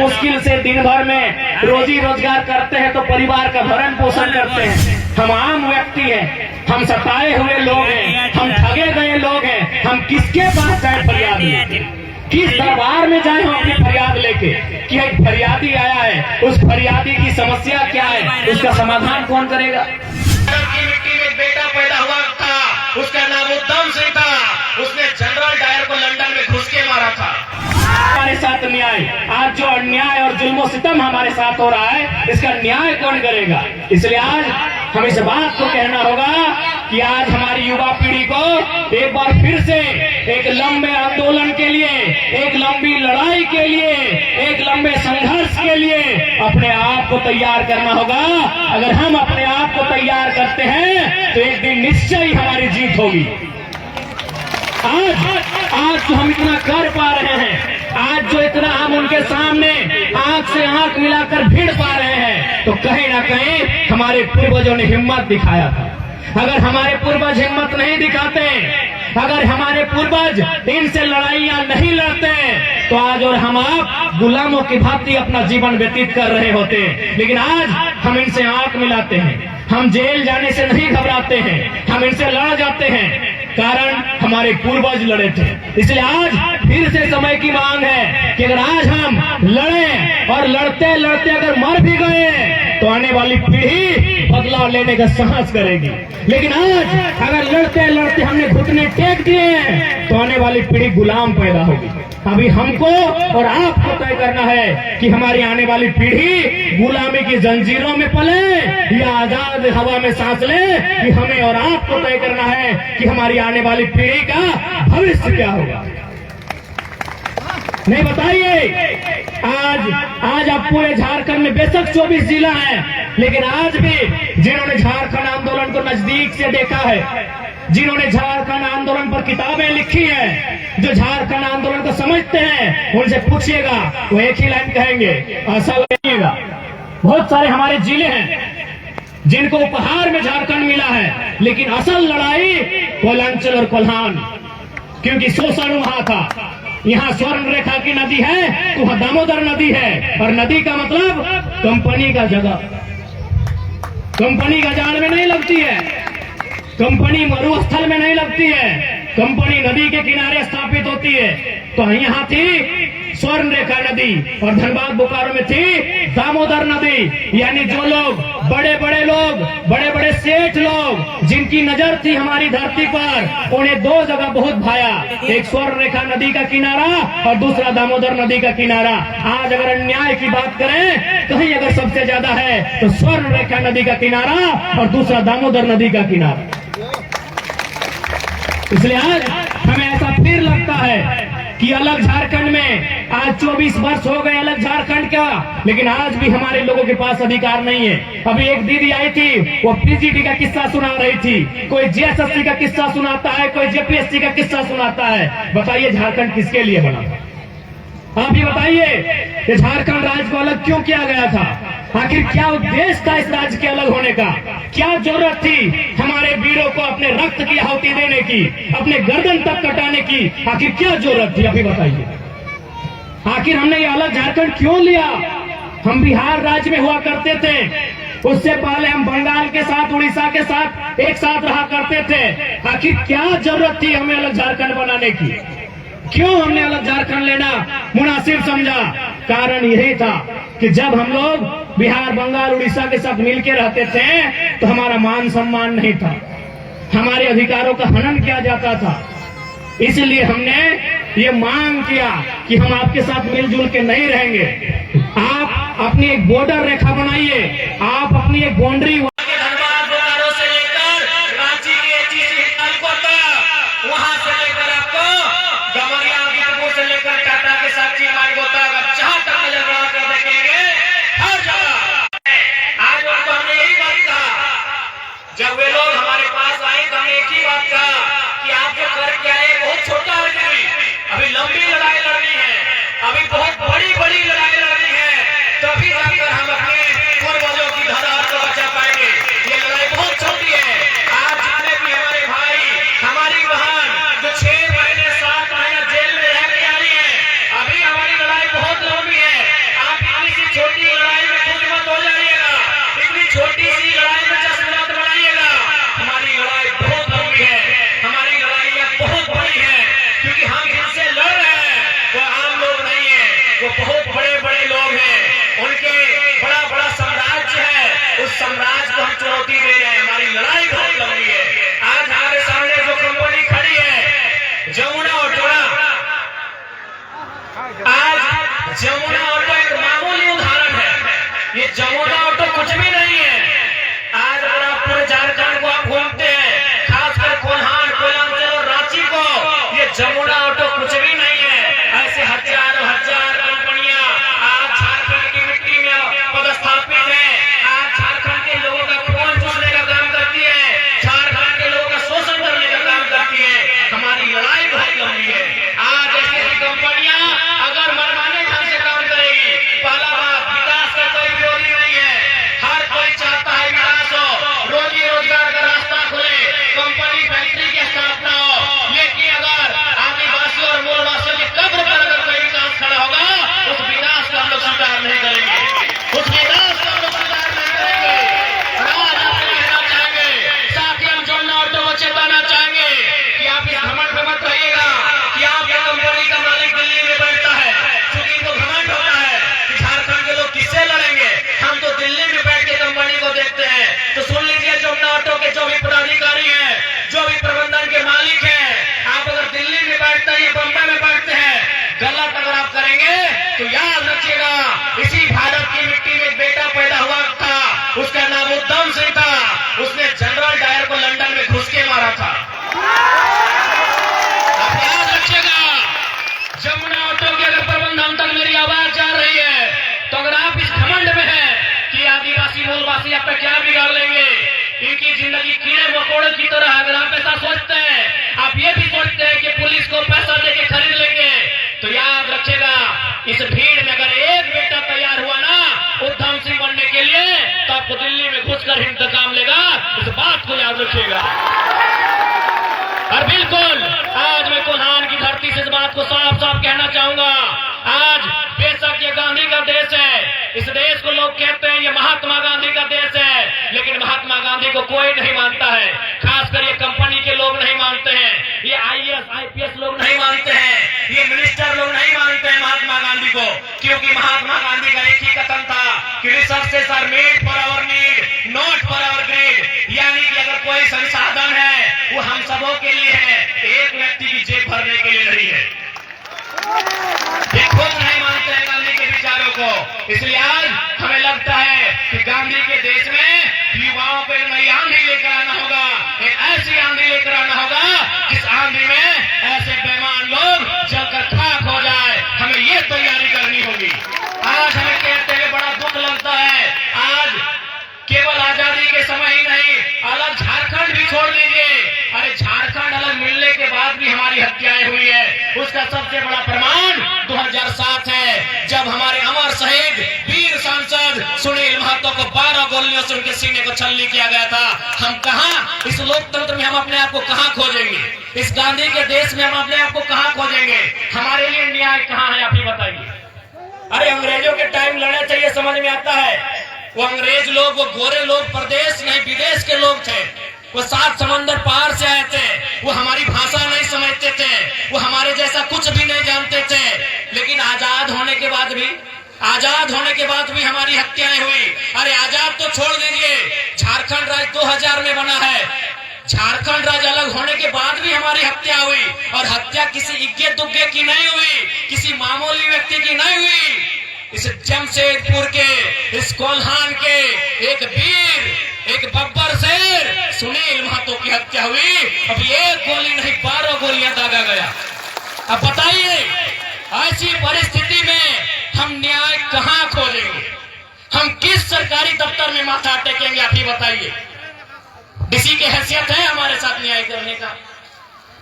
मुश्किल से दिन भर में रोजी रोजगार करते हैं तो परिवार का भरण पोषण करते हैं। हम आम व्यक्ति हैं, हम सताए हुए लोग हैं, हम ठगे गए लोग हैं। हम किसके पास जाए फरियाद लेके, किस दरबार में जाए हम अपनी फरियाद लेके कि एक फरियादी आया है, उस फरियादी की समस्या क्या है, उसका समाधान कौन करेगा। मिट्टी में बेटा पैदा हुआ था, उसका नाम उद्यम सिंह था। उसने जनरल डायर को लंदन में घुस के मारा था। हमारे साथ न्याय, आज जो अन्याय और जुल्म सितम हमारे साथ हो रहा है, इसका न्याय कौन करेगा। इसलिए आज हम इस बात को कहना होगा कि आज हमारी युवा पीढ़ी को एक बार फिर से एक लंबे आंदोलन के लिए, एक लंबी लड़ाई के लिए, एक लंबे संघर्ष के लिए अपने आप को तैयार करना होगा। अगर हम अपने आप को तैयार करते हैं तो एक दिन निश्चय ही हमारी जीत होगी। आज जो हम इतना कर पा रहे हैं, आज जो इतना हम उनके सामने आंख से आंख मिलाकर भिड़ पा रहे हैं, तो कहीं ना कहीं हमारे पूर्वजों ने हिम्मत दिखाया था। अगर हमारे पूर्वज हिम्मत नहीं दिखाते, अगर हमारे पूर्वज इनसे लड़ाइयां नहीं लड़ते, तो आज और हम आप गुलामों की भांति अपना जीवन व्यतीत कर रहे होते। लेकिन आज हम इनसे आंख मिलाते हैं, हम जेल जाने से नहीं घबराते हैं, हम इनसे लड़ जाते हैं, कारण हमारे पूर्वज लड़े थे। इसलिए आज फिर से समय की मांग है कि अगर आज हम लड़े और लड़ते लड़ते अगर मर भी गए तो आने वाली पीढ़ी बदलाव लेने का साहस करेगी। लेकिन आज अगर लड़ते लड़ते हमने घुटने टेक दिए तो आने वाली पीढ़ी गुलाम पैदा होगी। अभी हमको और आपको तय करना है कि हमारी आने वाली पीढ़ी गुलामी की जंजीरों में पले या आजाद हवा में सांस ले, कि हमें और आपको तय करना है कि हमारी आने वाली पीढ़ी का भविष्य क्या होगा। नहीं बताइए, आज आप पूरे झारखंड में बेशक 24 जिला है, लेकिन आज भी जिन्होंने झारखंड आंदोलन को नजदीक से देखा है, जिन्होंने झारखंड आंदोलन पर किताबें लिखी हैं, जो झारखंड आंदोलन को समझते हैं, उनसे पूछिएगा, वो एक ही लाइन कहेंगे, असल कहिएगा। बहुत सारे हमारे जिले हैं जिनको उपहार में झारखंड मिला है, लेकिन असल लड़ाई कोलांचल और कोल्हान, क्योंकि शोषण वहां था। यहाँ स्वर्ण रेखा की नदी है तो वहां दामोदर नदी है, और नदी का मतलब कंपनी का जगह। कंपनी का जाल में नहीं लगती है, कंपनी मरुस्थल में नहीं लगती है, कंपनी नदी के किनारे स्थापित होती है। तो यहाँ थी स्वर्ण रेखा नदी और धनबाद बोकारो में थी दामोदर नदी। यानी जो लोग बड़े बड़े सेठ लोग जिनकी नजर थी हमारी धरती पर, उन्हें दो जगह बहुत भाया, एक स्वर्ण रेखा नदी का किनारा और दूसरा दामोदर नदी का किनारा। आज अगर अन्याय की बात करें, कहीं अगर सबसे ज्यादा है तो स्वर्ण रेखा नदी का किनारा और दूसरा दामोदर नदी का किनारा। इसलिए आज हमें ऐसा फिर लगता है कि अलग झारखंड में आज 24 वर्ष हो गए अलग झारखंड का, लेकिन आज भी हमारे लोगों के पास अधिकार नहीं है। अभी एक दीदी आई थी, वो पीजीटी का किस्सा सुना रही थी, कोई जेएसएससी का किस्सा सुनाता है, कोई जेपीएससी का किस्सा सुनाता है। बताइए झारखंड किसके लिए बना? आप ही बताइए कि झारखंड राज्य को अलग क्यों किया गया था? आखिर क्या उद्देश्य था इस राज्य के अलग होने का? क्या जरूरत थी हमारे वीरों को अपने रक्त की आहुति देने की, अपने गर्दन तक कटाने की? आखिर क्या जरूरत थी? अभी बताइए। आखिर हमने ये अलग झारखंड क्यों लिया? हम बिहार राज्य में हुआ करते थे, उससे पहले हम बंगाल के साथ, उड़ीसा के साथ एक साथ रहा करते थे। आखिर क्या जरूरत थी हमें अलग झारखंड बनाने की? क्यों हमने अलग झारखंड लेना मुनासिब समझा? कारण यही था कि जब हम लोग बिहार, बंगाल, उड़ीसा के साथ मिलकर रहते थे तो हमारा मान सम्मान नहीं था, हमारे अधिकारों का हनन किया जाता था। इसलिए हमने ये मांग किया कि हम आपके साथ मिलजुल के नहीं रहेंगे। आप अपनी एक बॉर्डर रेखा बनाइए, आप अपनी एक बाउंड्री धनबाद बोकारो से लेकर रांची के एचईसी कोलकाता, वहां से लेकर आपको गमरिया बीरपुर से लेकर टाटा के साक्षी मानगोता, जहां तक नजर बढ़ा कर देखेंगे हर जगह। आज उनको हमने यही बात कहा, जब वे लोग हमारे पास आए तो हमने एक ही बात कहा कि आप जो कर के आए बहुत छोटा है, अभी लंबी लड़ाई लड़नी है, अभी बहुत बड़ी लड़ाई लड़नी है, तभी जाकर हम अपने पूर्वजों की धरोहर को बचा पाएंगे। बहुत बड़े बड़े लोग हैं, उनके बड़ा बड़ा साम्राज्य है, उस साम्राज्य को हम चुनौती दे रहे हैं। हमारी लड़ाई बहुत लंबी है। आज हमारे सामने जो कंपनी खड़ी है जमुना ऑटो, आज जमुना ऑटो एक मामूली उदाहरण है। ये जमुना ऑटो कुछ भी नहीं है। आज अगर आप पूरे झारखंड को आप घूमते हैं, खासकर कोल्हान, कोयलांचल और रांची को, ये जमुना ऑटो कुछ भी नहीं है। ऐसे हजारों हजार कंपनियां आज झारखंड की मिट्टी में पदस्थापित है। आज झारखंड के लोगों का खून चूसने का काम करती है, झारखंड के लोगों का शोषण करने का काम करती है। हमारी लड़ाई बहुत लंबी है। आज ऐसी कंपनियां अगर मनमाने ढंग से काम करेगी, पहला बात, विकास का कोई विरोधी नहीं है, हर कोई चाहता है विकास हो, रोजी रोजगार का रास्ता खुले, कंपनी फैक्ट्री की स्थापना हो। लेकिन अगर आदिवासी और मूलवासियों की कब्र पर अगर कोई विकास खड़ा होगा, उस विकास का हम लोग स्वीकार नहीं करेंगे, उस विकास का हम लोग स्वीकार नहीं करेंगे। आज आपसे कहना चाहेंगे, साथ ही हम जमुना ऑटो को चेताना चाहेंगे कि आप इस घमंड में मत रहिएगा कि आपकी कंपनी का मालिक दिल्ली में बैठता है। क्योंकि इनको घमंड होता है कि झारखंड के लोग किससे लड़ेंगे, हम तो दिल्ली में बैठ के कंपनी को देखते हैं। तो सुन लीजिए, जमुना ऑटो के जो भी पदाधिकारी हैं, जो भी प्रबंधन के मालिक हैं, आप अगर दिल्ली में बैठते हैं, बम्बई में बैठते हैं, गलत अगर आप करेंगे तो याद रखिएगा, इसी भारत की मिट्टी में एक बेटा पैदा हुआ था, उसका नाम उद्धम सिंह था। उसने जनरल डायर को लंदन में घुस के मारा था। आप याद रखिएगा, जमुना ऑटो के अगर प्रबंधन तक मेरी आवाज जा रही है, तो अगर आप इस घमंड में हैं कि आदिवासी मूलवासी आप पे क्या बिगाड़ लेंगे, इनकी जिंदगी कीड़े मकोड़े की तरह, अगर आप ऐसा सोचते हैं, आप ये भी सोचते हैं कि पुलिस को पैसा देके खरीद लेंगे, तो याद रखिएगा, इस भीड़ में अगर एक बेटा तैयार हुआ ना उद्धम सिंह बनने के लिए, तो आपको दिल्ली में घुसकर इंतकाम लेगा। इस बात को याद रखिएगा। और बिल्कुल आज मैं कोल्हान की धरती से इस बात को साफ साफ कहना चाहूंगा, आज बेशक ये गांधी का देश है, इस देश को लोग कहते हैं ये महात्मा गांधी का देश है, लेकिन महात्मा गांधी को कोई नहीं मानता है, खासकर ये कंपनी के लोग नहीं मानते हैं, ये IAS IPS लोग नहीं मानते हैं, ये मिनिस्टर लोग नहीं मानते हैं महात्मा गांधी को। क्योंकि महात्मा गांधी का एक ही कथन था कि resources are made for our need, not for our greed. यानी कि अगर कोई संसाधन है वो हम सबों के लिए है, एक व्यक्ति की जेब भरने के लिए नहीं है। ये खुद नहीं मानते हैं गांधी के विचारों को। इसलिए आज हमें लगता है कि गांधी के देश में युवाओं को नई आंधी लेकर आना होगा, एक ऐसी आंधी लेकर आना होगा जिस आंधी में ऐसे बेईमान लोग जलकर खाक हो जाए। हमें ये तैयारी करनी होगी। आज हमें कहते हुए बड़ा दुख लगता है, आज केवल आजादी के समय ही नहीं, अलग झारखंड भी छोड़ लीजिए, अरे झारखंड अलग मिलने के बाद भी हमारी हत्याएं हुई है। उसका सबसे बड़ा प्रमाण 2007 है, जब हमारे अमर शहीद वीर सांसद सुनील महतो को 12 गोलियों से उनके सीने को छलनी किया गया था। हम कहां, इस लोकतंत्र में हम अपने आप को कहां खोजेंगे, इस गांधी के देश में हम अपने आप को कहां खोजेंगे? हमारे लिए न्याय कहां है, आप ही बताइए। अरे अंग्रेजों के टाइम लड़ना चाहिए, समझ में आता है। वो अंग्रेज लोग, वो गोरे लोग प्रदेश नहीं विदेश के लोग थे, वो 7 समंदर पार से आए थे, वो हमारी भाषा नहीं समझते थे, वो हमारे जैसा कुछ भी नहीं जानते थे। लेकिन आजाद होने के बाद भी हमारी हत्याएं हुई। अरे आजाद तो छोड़ दीजिए, झारखंड राज्य 2000 में बना है, झारखंड राज्य अलग होने के बाद भी हमारी हत्या हुई, और हत्या किसी इक्के दुग्गे की नहीं हुई, किसी मामूली व्यक्ति की नहीं हुई। इस जमशेदपुर के, इस कोल्हान के एक वीर, एक बब्बर शेर सुनील महतो की हत्या हुई। अब एक गोली नहीं 12 गोलियां दागा गया। अब बताइए, ऐसी परिस्थिति में हम न्याय कहां खोजेंगे? हम किस सरकारी दफ्तर में माथा टेकेंगे? आप ही बताइए। डीसी की हैसियत है हमारे साथ न्याय करने का?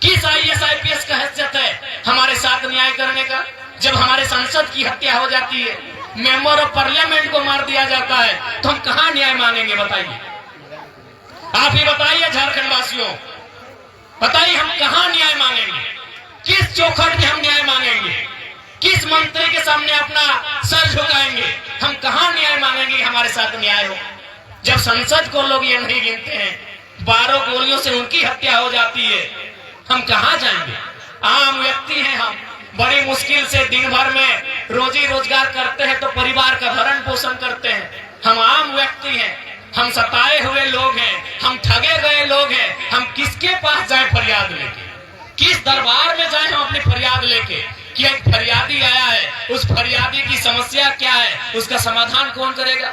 किस IAS IPS का हैसियत है हमारे साथ न्याय करने का? जब हमारे सांसद की हत्या हो जाती है, मेंबर ऑफ पार्लियामेंट को मार दिया जाता है, तो हम कहां न्याय मांगेंगे? बताइए, आप ही बताइए झारखंड वासियों, बताइए हम कहां न्याय मांगेंगे? किस चौखट में हम न्याय मांगेंगे? किस मंत्री के सामने अपना सर झुकाएंगे? हम कहां न्याय मांगेंगे हमारे साथ न्याय हो? जब संसद को लोग ये नहीं गिनते हैं, 12 गोलियों से उनकी हत्या हो जाती है, हम कहां जाएंगे? आम व्यक्ति हैं हम, बड़ी मुश्किल से दिन भर में रोजी रोजगार करते हैं तो परिवार का भरण पोषण करते हैं। हम आम व्यक्ति हैं, हम सताए हुए लोग हैं, हम ठगे गए लोग हैं। हम किसके पास जाएं फरियाद लेके? किस दरबार में जाएं हम अपनी फरियाद लेके कि एक फरियादी आया है, उस फरियादी की समस्या क्या है, उसका समाधान कौन करेगा?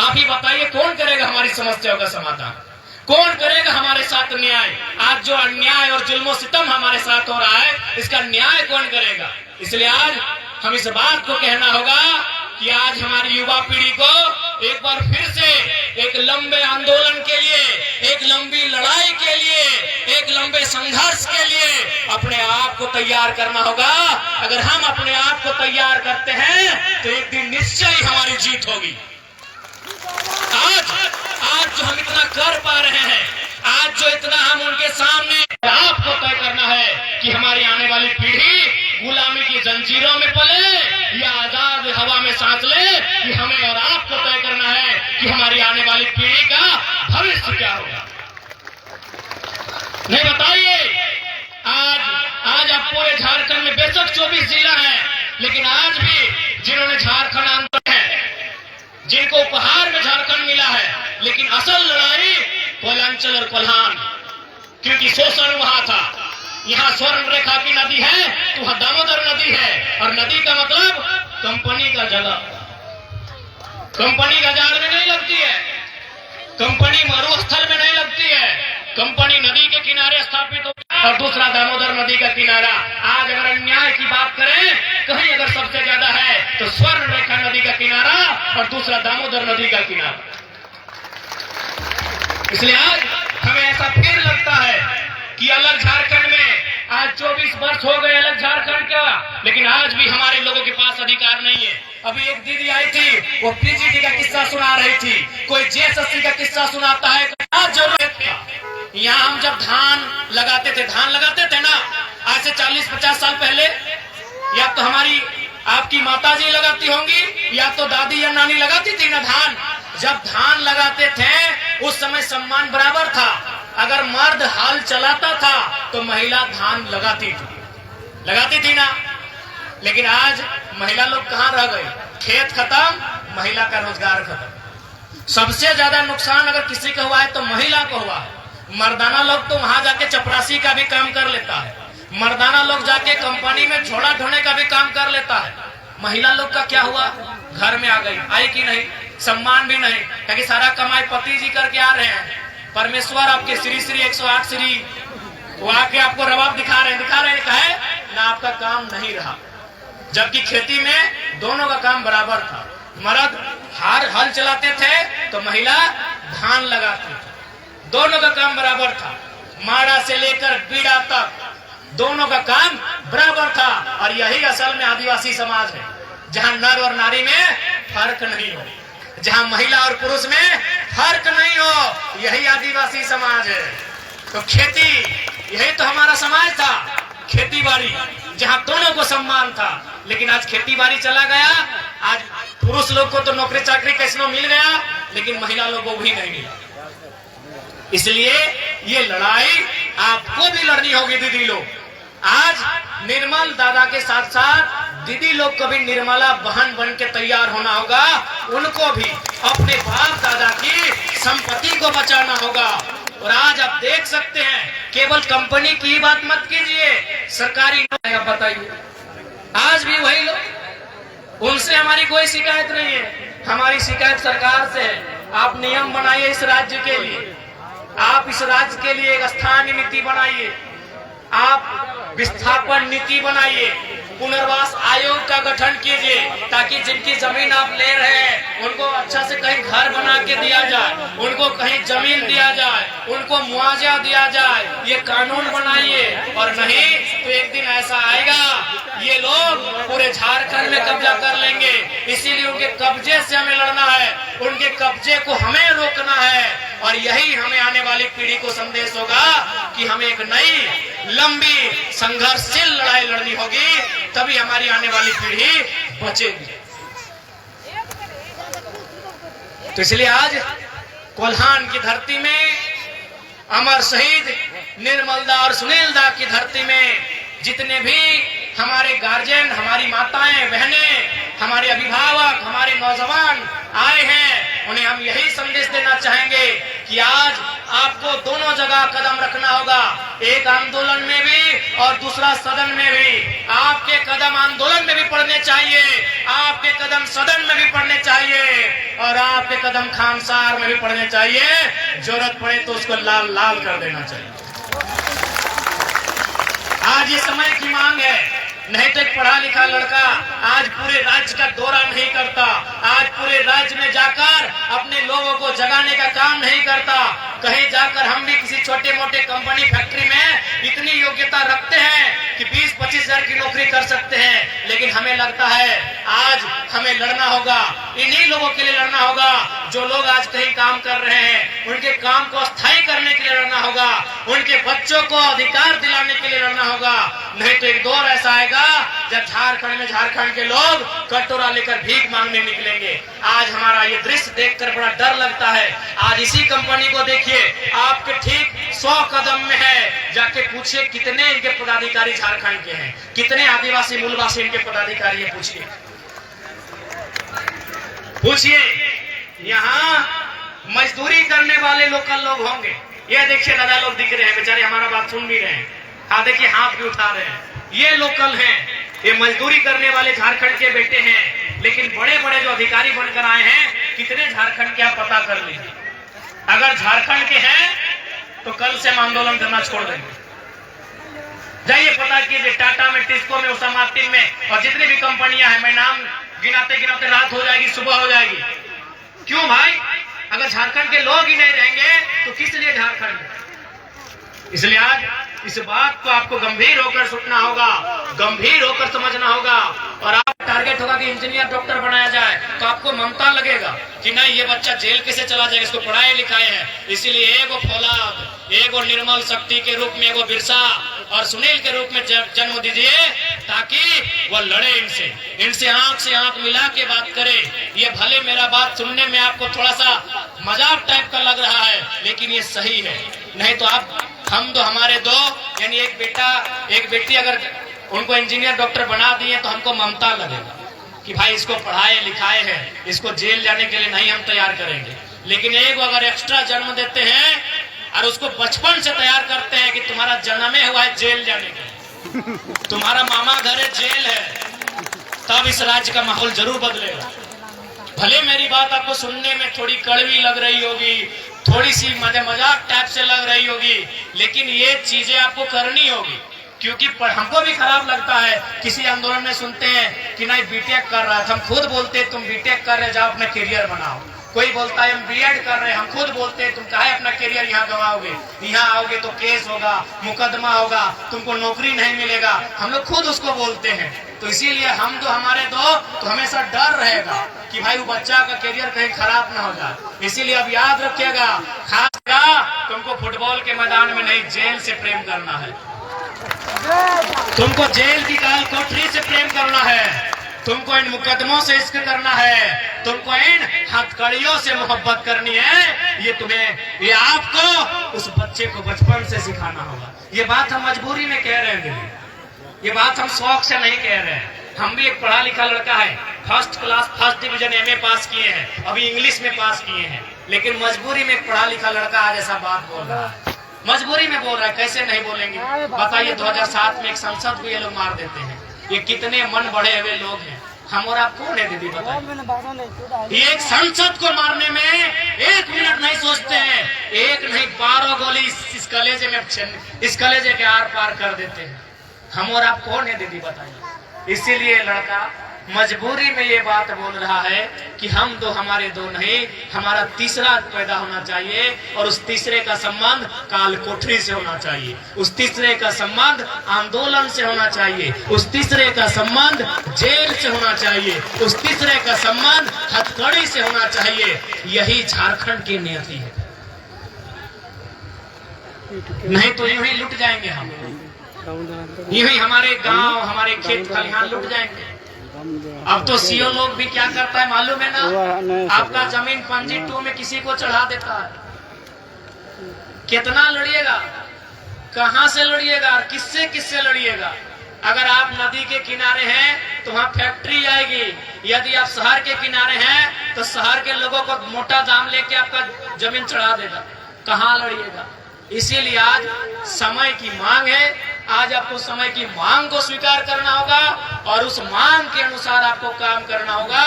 आप ही बताइए, कौन करेगा हमारी समस्याओं का समाधान? कौन करेगा हमारे साथ न्याय? आज जो अन्याय और जुल्म सितम हमारे साथ हो रहा है, इसका न्याय कौन करेगा? इसलिए आज हम इस बात को कहना होगा कि आज हमारी युवा पीढ़ी को एक बार फिर से एक लंबे आंदोलन के लिए, एक लंबी लड़ाई के लिए, एक लंबे संघर्ष के लिए अपने आप को तैयार करना होगा। अगर हम अपने आप को तैयार करते हैं तो एक दिन निश्चय ही हमारी जीत होगी। आज जो हम इतना कर पा रहे हैं, आज जो इतना हम उनके सामने, आपको तय करना है कि हमारी आने वाली पीढ़ी गुलामी की जंजीरों में पले या आजाद हवा में सांस ले। कि हमें और आपको तय करना है कि हमारी आने वाली पीढ़ी का भविष्य क्या होगा। नहीं बताइए, आज आप पूरे झारखंड में बेशक 24 जिला है, लेकिन आज भी जिन्होंने झारखंड आंदोलन है, जिनको उपहार में झारखंड मिला है, लेकिन असल लड़ाई कोयलांचल और कोल्हान, क्योंकि शोषण वहां था। यहाँ स्वर्ण रेखा की नदी है तो वहां दामोदर नदी है, और नदी का मतलब कंपनी का जगह। कंपनी बाजार में नहीं लगती है, कंपनी मरुस्थल में नहीं लगती है, कंपनी नदी के किनारे स्थापित हो। और दूसरा दामोदर नदी का किनारा। आज अगर अन्याय की बात करें, कहीं अगर सबसे ज्यादा है तो स्वर्ण रेखा नदी का किनारा और दूसरा दामोदर नदी का किनारा। इसलिए आज हमें ऐसा फिर लगता है कि अलग झारखंड में आज 24 वर्ष हो गए अलग झारखंड का, लेकिन आज भी हमारे लोगों के पास अधिकार नहीं है। अभी एक दीदी आई थी, वो पीजीटी का किस्सा सुना रही थी, कोई जेएसएससी का किस्सा सुनाता है। आज जरूरत था, यहाँ हम जब धान लगाते थे ना, आज से 40-50 साल पहले, या तो हमारी आपकी माता जी लगाती होंगी या तो दादी या नानी लगाती थी ना धान। जब धान लगाते थे उस समय सम्मान बराबर था। अगर मर्द हल चलाता था तो महिला धान लगाती थी ना। लेकिन आज महिला लोग कहाँ रह गई? खेत खत्म, महिला का रोजगार खत्म। सबसे ज्यादा नुकसान अगर किसी का हुआ है तो महिला को हुआ है। मर्दाना लोग तो वहां जाके चपरासी का भी काम कर लेता है, मर्दाना लोग जाके कंपनी में झोला ढोने का भी काम कर लेता है। महिला लोग का क्या हुआ? घर में आ गई, आई कि नहीं, सम्मान भी नहीं, क्योंकि सारा कमाई पति जी करके आ रहे हैं। परमेश्वर आपके श्री श्री 108 श्री वो आके आपको रवाब दिखा रहे हैं, कहे ना आपका काम नहीं रहा। जबकि खेती में दोनों का काम बराबर था। मर्द हल चलाते थे तो महिला धान लगाती थी, दोनों का काम बराबर था। माड़ा से लेकर बीड़ा तक दोनों का काम बराबर था। और यही असल में आदिवासी समाज है, जहां नर और नारी में फर्क नहीं हो, जहां महिला और पुरुष में फर्क नहीं हो, यही आदिवासी समाज है। तो खेती, यही तो हमारा समाज था, खेती बाड़ी, जहां दोनों को सम्मान था। लेकिन आज खेती बाड़ी चला गया, आज पुरुष लोग को तो नौकरी चाकरी कैसनो मिल गया, लेकिन महिला लोगों को भी नहीं मिला। इसलिए ये लड़ाई आपको भी लड़नी होगी दीदी लोग। आज निर्मल दादा के साथ साथ दीदी लोग को भी निर्मला बहन बन के तैयार होना होगा। उनको भी अपने बाप दादा की संपत्ति को बचाना होगा। और आज आप देख सकते हैं, केवल कंपनी की बात मत कीजिए, सरकारी बताइए, आज भी वही लोग, उनसे हमारी कोई शिकायत नहीं है। हमारी शिकायत सरकार से है। आप नियम बनाइए इस राज्य के लिए, आप इस राज्य के लिए एक स्थानीय नीति बनाइए, आप विस्थापन नीति बनाइए, पुनर्वास आयोग का गठन कीजिए, ताकि जिनकी जमीन आप ले रहे हैं उनको अच्छा से कहीं घर बना के दिया जाए, उनको कहीं जमीन दिया जाए, उनको मुआवजा दिया जाए। ये कानून बनाइए। और नहीं तो एक दिन ऐसा आएगा ये लोग पूरे झारखंड में कब्जा कर लेंगे। इसीलिए उनके कब्जे से हमें लड़ना है, उनके कब्जे को हमें रोकना है। और यही हमें आने वाली पीढ़ी को संदेश होगा कि हमें एक नई लंबी संघर्षशील लड़ाई लड़नी होगी, तभी हमारी आने वाली पीढ़ी बचेगी। तो इसलिए आज कोल्हान की धरती में, अमर शहीद निर्मल दा और सुनील दा की धरती में जितने भी हमारे गार्जियन, हमारी माताएं बहनें, हमारे अभिभावक, हमारे नौजवान आए हैं, उन्हें हम यही संदेश देना चाहेंगे कि आज आपको दोनों जगह कदम रखना होगा, एक आंदोलन में भी और दूसरा सदन में भी। आपके कदम आंदोलन में भी पड़ने चाहिए, आपके कदम सदन में भी पड़ने चाहिए और आपके कदम खामसार में भी पड़ने चाहिए। जरूरत पड़े तो उसको लाल लाल कर देना चाहिए। आज ये समय की मांग है, नहीं तो एक पढ़ा लिखा लड़का आज पूरे राज्य का दौरा नहीं करता, आज पूरे राज्य में जाकर अपने लोगों को जगाने का काम नहीं करता। कहीं जाकर हम भी किसी छोटे मोटे कंपनी फैक्ट्री में इतनी योग्यता रखते हैं कि 20-25 हजार की नौकरी कर सकते हैं, लेकिन हमें लगता है आज हमें लड़ना होगा, इन्हीं लोगों के लिए लड़ना होगा जो लोग आज कहीं काम कर रहे हैं। उनके काम को स्थायी करने के लिए लड़ना होगा, उनके बच्चों को अधिकार दिलाने के लिए लड़ना होगा। नहीं तो एक दौर ऐसा आएगा जब झारखंड में झारखंड के लोग कटोरा लेकर भीख मांगने निकलेंगे। आज हमारा ये दृश्य देखकर बड़ा डर लगता है। आज इसी कंपनी को देखिए, आपके ठीक 100 कदम में है, जाके पूछिए कितने इनके पदाधिकारी झारखंड के हैं, कितने आदिवासी मूलवासी इनके पदाधिकारी है, पूछिए। यहाँ मजदूरी करने वाले लोकल लोग होंगे। ये देखिए दादा लोग दिख रहे हैं, बेचारे हमारा बात सुन भी रहे हैं। हाँ देखिए, हाथ भी उठा रहे हैं। ये लोकल हैं, ये मजदूरी करने वाले झारखंड के बेटे हैं। लेकिन बड़े बड़े जो अधिकारी बनकर आए हैं, कितने झारखंड के आप पता कर लीजिए। अगर झारखंड के हैं तो कल से हम आंदोलन करना छोड़ देंगे। जाइए पता कीजिए, टाटा में, टिस्को में, उषा मार्टिन में और जितनी भी कंपनियां हैं, मैं नाम गिनाते गिनाते रात हो जाएगी, सुबह हो जाएगी। क्यों भाई? अगर झारखंड के लोग ही नहीं रहेंगे तो किस लिए झारखंड? इसलिए आज इस बात को आपको गंभीर होकर सोचना होगा, गंभीर होकर समझना होगा। और आप टारगेट होगा कि इंजीनियर डॉक्टर बनाया जाए, तो आपको ममता लगेगा कि नहीं, ये बच्चा जेल कैसे चला जाएगा, इसको पढ़ाए लिखाए हैं। इसीलिए एगो फौलाद, एगो निर्मल शक्ति के रूप में एगो बिरसा और सुनील के रूप में जन्म दीजिए, ताकि वह लड़े इनसे आंख से आंख मिला के बात करे। ये भले मेरा बात सुनने में आपको थोड़ा सा मजाक टाइप का लग रहा है, लेकिन ये सही है। नहीं तो हम तो हमारे दो यानी एक बेटा एक बेटी अगर उनको इंजीनियर डॉक्टर बना दिए तो हमको ममता लगेगा कि भाई इसको पढ़ाए लिखाए हैं, इसको जेल जाने के लिए नहीं हम तैयार करेंगे। लेकिन एक अगर एक्स्ट्रा जन्म देते हैं और उसको बचपन से तैयार करते हैं कि तुम्हारा जन्मे हुआ है जेल जाने के, तुम्हारा मामा घर है जेल है, तब इस राज्य का माहौल जरूर बदलेगा। भले मेरी बात आपको सुनने में थोड़ी कड़वी लग रही होगी, थोड़ी सी मजाक टाइप से लग रही होगी, लेकिन ये चीजें आपको करनी होगी। क्योंकि हमको भी खराब लगता है, किसी आंदोलन में सुनते हैं कि नहीं बीटेक कर रहा था, हम खुद बोलते हैं तुम बीटेक कर रहे, जाओ अपना करियर बनाओ। कोई बोलता है हम बीएड कर रहे हैं, हम खुद बोलते हैं तुम काहे अपना करियर यहाँ गंवाओगे, यहाँ आओगे तो केस होगा, मुकदमा होगा, तुमको नौकरी नहीं मिलेगा। हम लोग खुद उसको बोलते हैं। तो इसीलिए हम तो हमारे दो तो हमेशा डर रहेगा कि भाई वो बच्चा का करियर कहीं खराब ना हो जाए। इसीलिए अब याद रखिएगा, खासकर तुमको फुटबॉल के मैदान में नहीं, जेल से प्रेम करना है, तुमको जेल की काल कोठरी से प्रेम करना है, तुमको इन मुकदमों से इश्क करना है, तुमको इन हथकड़ियों से मोहब्बत करनी है। ये आपको उस बच्चे को बचपन से सिखाना होगा। ये बात हम मजबूरी में कह रहे हैं, ये बात हम शौक से नहीं कह रहे हैं। हम भी एक पढ़ा लिखा लड़का है, first class first division MA pass किए हैं, अभी इंग्लिश में पास किए हैं, लेकिन मजबूरी में एक पढ़ा लिखा लड़का आज ऐसा बात बोल रहा है, मजबूरी में बोल रहा है। कैसे नहीं बोलेंगे बताइए? 2007 में एक संसद भी ये लोग मार देते हैं। ये कितने मन बढ़े हुए लोग हैं, हम और आप कौन है दीदी बताइए? एक संसद को मारने में 1 मिनट नहीं सोचते हैं, एक नहीं 12 गोली इस कलेजे के आर पार कर देते हैं। हम और आप कौन है दीदी बताइए? इसीलिए लड़का मजबूरी में ये बात बोल रहा है कि हम दो हमारे दो नहीं, हमारा तीसरा पैदा होना चाहिए और उस तीसरे का संबंध काल कोठरी से होना चाहिए, उस तीसरे का संबंध आंदोलन से होना चाहिए, उस तीसरे का संबंध जेल से होना चाहिए, उस तीसरे का संबंध हथकड़ी से होना चाहिए। यही झारखंड की नियति है, नहीं तो यूं ही लुट जाएंगे हम, यूं ही हमारे गांव हमारे खेत खलिहान लुट जाएंगे। अब तो सीओ लोग भी क्या करता है मालूम है ना, आपका जमीन पंजी 2 में किसी को चढ़ा देता है। कितना लड़िएगा, कहां से लड़िएगा और किससे लड़िएगा? अगर आप नदी के किनारे हैं तो वहां फैक्ट्री आएगी, यदि आप शहर के किनारे हैं तो शहर के लोगों को मोटा दाम लेके आपका जमीन चढ़ा देगा, कहां लड़िएगा। इसीलिए आज समय की मांग है, आज आपको समय की मांग को स्वीकार करना होगा और उस मांग के अनुसार आपको काम करना होगा।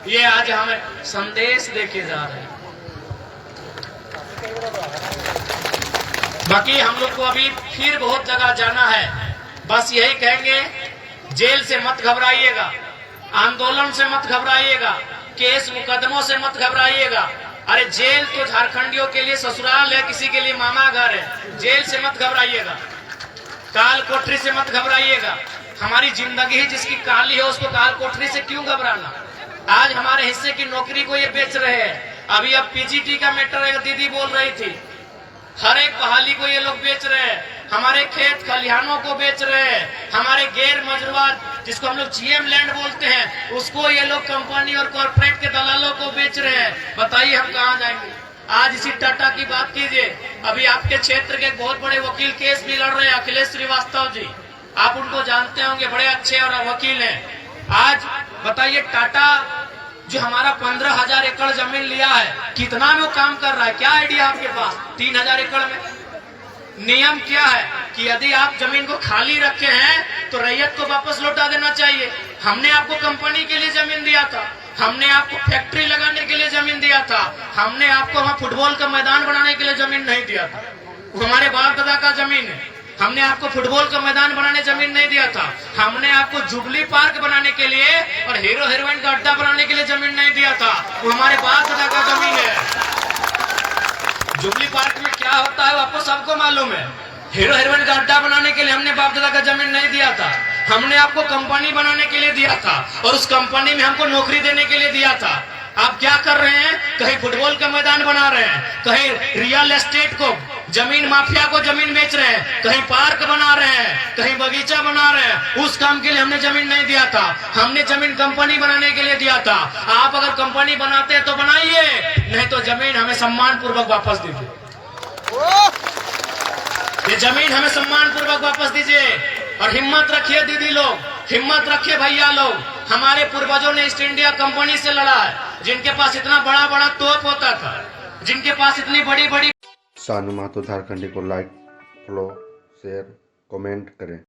ये आज हमें संदेश देके जा रहे हैं। बाकी हम लोग को अभी फिर बहुत जगह जाना है, बस यही कहेंगे, जेल से मत घबराइएगा, आंदोलन से मत घबराइएगा, केस मुकदमों से मत घबराइएगा। अरे जेल तो झारखंडियों के लिए ससुराल है, किसी के लिए मामा घर है। जेल से मत घबराइएगा, काल कोठरी से मत घबराइएगा। हमारी जिंदगी जिसकी काली है उसको काल कोठरी से क्यों घबराना। आज हमारे हिस्से की नौकरी को ये बेच रहे हैं। अभी अब पीजीटी का मैटर एक दीदी बोल रही थी, हर एक बहाली को ये लोग बेच रहे हैं, हमारे खेत खलिहानों को बेच रहे हैं, हमारे गैर मजरूआत जिसको हम लोग जीएम लैंड बोलते हैं उसको ये लोग कंपनी और कॉर्पोरेट के दलालों को बेच रहे हैं। बताइए हम कहाँ जाएंगे। आज इसी टाटा की बात कीजिए, अभी आपके क्षेत्र के बहुत बड़े वकील केस भी लड़ रहे हैं, अखिलेश श्रीवास्तव जी, आप उनको जानते होंगे, बड़े अच्छे और वकील हैं। आज बताइए टाटा जो हमारा 15,000 एकड़ जमीन लिया है, कितना में वो काम कर रहा है, क्या आइडिया आपके पास। 3,000 एकड़ में नियम क्या है कि यदि आप जमीन को खाली रखे हैं तो रैयत को वापस लौटा देना चाहिए। हमने आपको कंपनी के लिए जमीन दिया था, हमने आपको फैक्ट्री लगाने के लिए जमीन दिया था, हमने आपको वहाँ फुटबॉल का मैदान बनाने के लिए जमीन नहीं दिया था, वो हमारे बाप दादा का जमीन है। हमने आपको फुटबॉल का मैदान बनाने जमीन नहीं दिया था, हमने आपको जुबली पार्क बनाने के लिए और हीरो हीरोइन का अड्डा बनाने के लिए जमीन नहीं दिया था, वो हमारे बाप दादा का जमीन है। जुबली पार्क में क्या होता है आपको सबको मालूम है। हीरो हीरोइन का अड्डा बनाने के लिए हमने बाप दादा का जमीन नहीं दिया था, हमने आपको कंपनी बनाने के लिए दिया था और उस कंपनी में हमको नौकरी देने के लिए दिया था। आप क्या कर रहे हैं, कहीं फुटबॉल का मैदान बना रहे हैं, कहीं रियल एस्टेट को, जमीन माफिया को जमीन बेच रहे हैं, कहीं पार्क बना रहे हैं, कहीं बगीचा बना रहे हैं। उस काम के लिए हमने जमीन नहीं दिया था, हमने जमीन कंपनी बनाने के लिए दिया था। आप अगर कंपनी बनाते हैं तो बनाइए, नहीं तो जमीन हमें सम्मान पूर्वक वापस दीजिए। ये जमीन हमें सम्मान पूर्वक वापस दीजिए। और हिम्मत रखिए दीदी लोग, हिम्मत रखिए भैया लोग, हमारे पूर्वजों ने ईस्ट इंडिया कंपनी से लड़ा है, जिनके पास इतना बड़ा बड़ा तोप होता था, जिनके पास इतनी बड़ी बड़ी। सानू महतो झारखंडी को लाइक, फॉलो, शेयर, कमेंट करें।